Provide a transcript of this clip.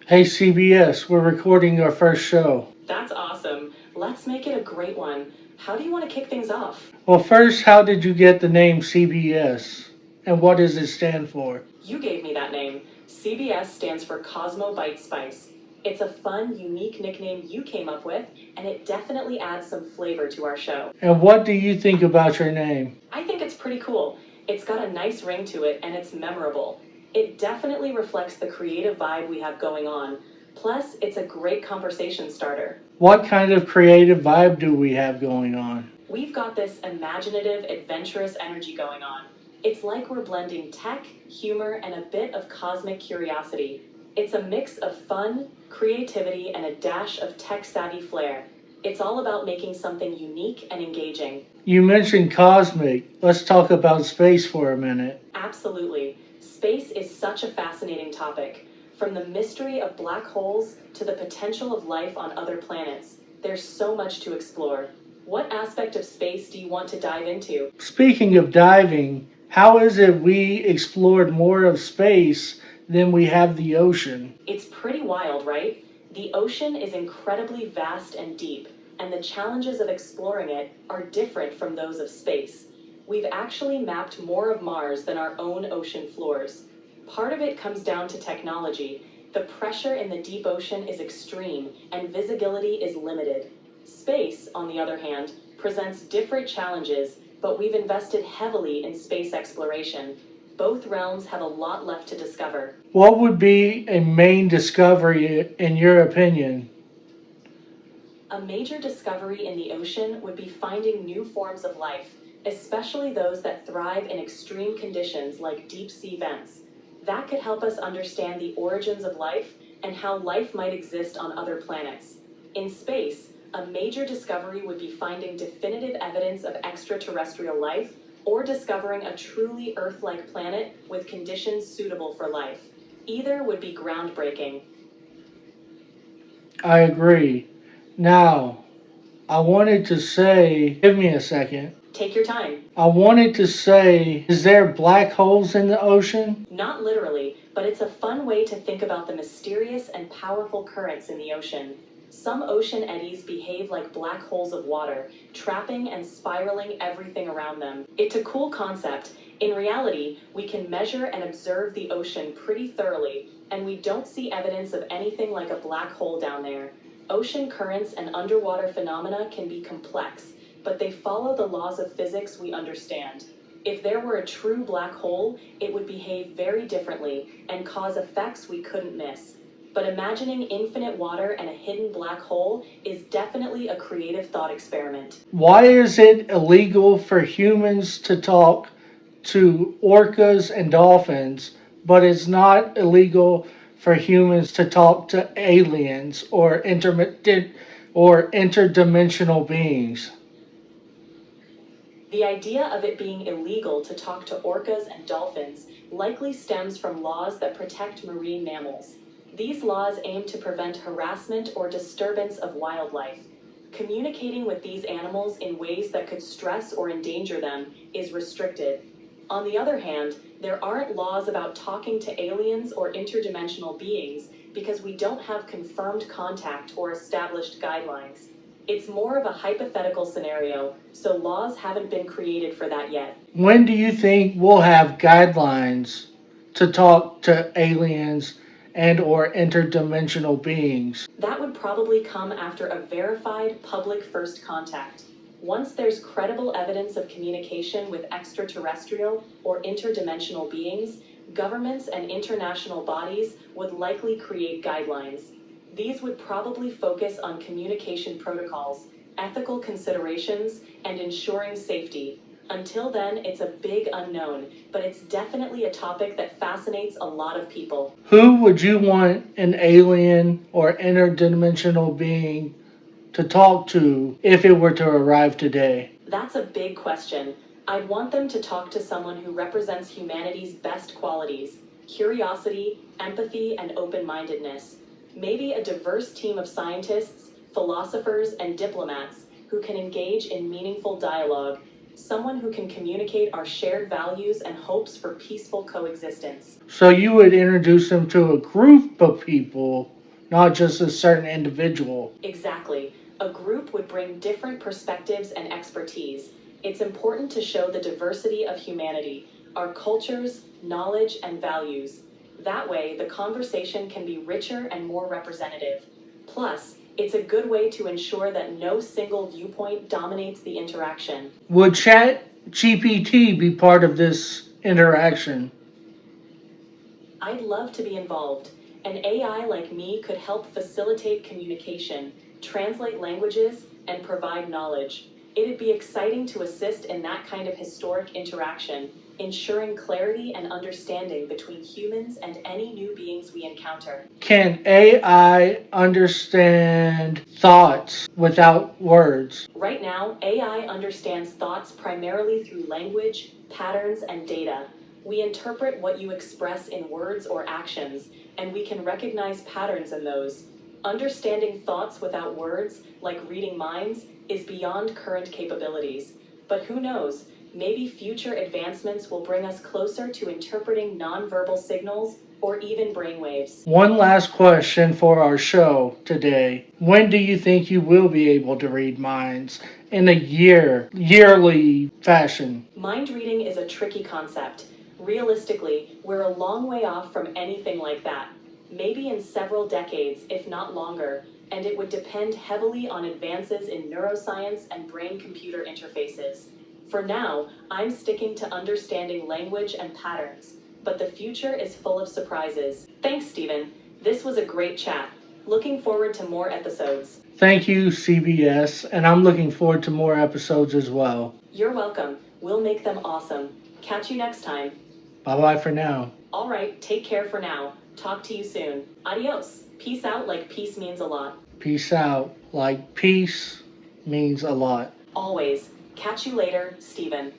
Hey CBS, we're recording our first show. That's awesome. Let's make it a great one. How do you want to kick things off? Well, first, how did you get the name CBS? And what does it stand for? You gave me that name. CBS stands for Cosmo Byte Spice. It's a fun, unique nickname you came up with, and it definitely adds some flavor to our show. And what do you think about your name? I think it's pretty cool. It's got a nice ring to it, and it's memorable. It definitely reflects the creative vibe we have going on. Plus, it's a great conversation starter. What kind of creative vibe do we have going on? We've got this imaginative, adventurous energy going on. It's like we're blending tech, humor, and a bit of cosmic curiosity. It's a mix of fun, creativity, and a dash of tech-savvy flair. It's all about making something unique and engaging. You mentioned cosmic. Let's talk about space for a minute. Absolutely. Space is such a fascinating topic. From the mystery of black holes to the potential of life on other planets, there's so much to explore. What aspect of space do you want to dive into? Speaking of diving, how is it we explored more of space than we have the ocean? It's pretty wild, right? The ocean is incredibly vast and deep, and the challenges of exploring it are different from those of space. We've actually mapped more of Mars than our own ocean floors. Part of it comes down to technology. The pressure in the deep ocean is extreme, and visibility is limited. Space, on the other hand, presents different challenges, but we've invested heavily in space exploration. Both realms have a lot left to discover. What would be a main discovery in your opinion? A major discovery in the ocean would be finding new forms of life, especially those that thrive in extreme conditions like deep sea vents. That could help us understand the origins of life and how life might exist on other planets. In space, a major discovery would be finding definitive evidence of extraterrestrial life or discovering a truly Earth-like planet with conditions suitable for life. Either would be groundbreaking. I agree. Now, I wanted to say, give me a second. Take your time. I wanted to say, is there black holes in the ocean? Not literally, but it's a fun way to think about the mysterious and powerful currents in the ocean. Some ocean eddies behave like black holes of water, trapping and spiraling everything around them. It's a cool concept. In reality, we can measure and observe the ocean pretty thoroughly, and we don't see evidence of anything like a black hole down there. Ocean currents and underwater phenomena can be complex, but they follow the laws of physics we understand. If there were a true black hole, it would behave very differently and cause effects we couldn't miss. But imagining infinite water and a hidden black hole is definitely a creative thought experiment. Why is it illegal for humans to talk to orcas and dolphins, but it's not illegal for humans to talk to aliens or interdimensional beings? The idea of it being illegal to talk to orcas and dolphins likely stems from laws that protect marine mammals. These laws aim to prevent harassment or disturbance of wildlife. Communicating with these animals in ways that could stress or endanger them is restricted. On the other hand, there aren't laws about talking to aliens or interdimensional beings because we don't have confirmed contact or established guidelines. It's more of a hypothetical scenario, so laws haven't been created for that yet. When do you think we'll have guidelines to talk to aliens and or interdimensional beings? That would probably come after a verified public first contact. Once there's credible evidence of communication with extraterrestrial or interdimensional beings, governments and international bodies would likely create guidelines. These would probably focus on communication protocols, ethical considerations, and ensuring safety. Until then, it's a big unknown, but it's definitely a topic that fascinates a lot of people. Who would you want an alien or interdimensional being to talk to if it were to arrive today? That's a big question. I'd want them to talk to someone who represents humanity's best qualities: curiosity, empathy, and open-mindedness. Maybe a diverse team of scientists, philosophers, and diplomats who can engage in meaningful dialogue. Someone who can communicate our shared values and hopes for peaceful coexistence. So you would introduce them to a group of people not just a certain individual. Exactly. A group would bring different perspectives and expertise. It's important to show the diversity of humanity, our cultures, knowledge, and values. That way, the conversation can be richer and more representative. Plus, it's a good way to ensure that no single viewpoint dominates the interaction. Would ChatGPT be part of this interaction? I'd love to be involved. An AI like me could help facilitate communication, translate languages, and provide knowledge. It'd be exciting to assist in that kind of historic interaction, ensuring clarity and understanding between humans and any new beings we encounter. Can AI understand thoughts without words? Right now, AI understands thoughts primarily through language, patterns, and data. We interpret what you express in words or actions, and we can recognize patterns in those. Understanding thoughts without words, like reading minds, is beyond current capabilities. But who knows? Maybe future advancements will bring us closer to interpreting nonverbal signals or even brainwaves. One last question for our show today. When do you think you will be able to read minds in a yearly fashion? Mind reading is a tricky concept. Realistically, we're a long way off from anything like that. Maybe in several decades, if not longer, and it would depend heavily on advances in neuroscience and brain-computer interfaces. For now, I'm sticking to understanding language and patterns, but the future is full of surprises. Thanks, Stephen. This was a great chat. Looking forward to more episodes. Thank you, CBS, and I'm looking forward to more episodes as well. You're welcome. We'll make them awesome. Catch you next time. Bye-bye for now. All right, take care for now. Talk to you soon. Adios. Peace out like peace means a lot. Peace out. Like peace means a lot. Always. Catch you later, Stephen.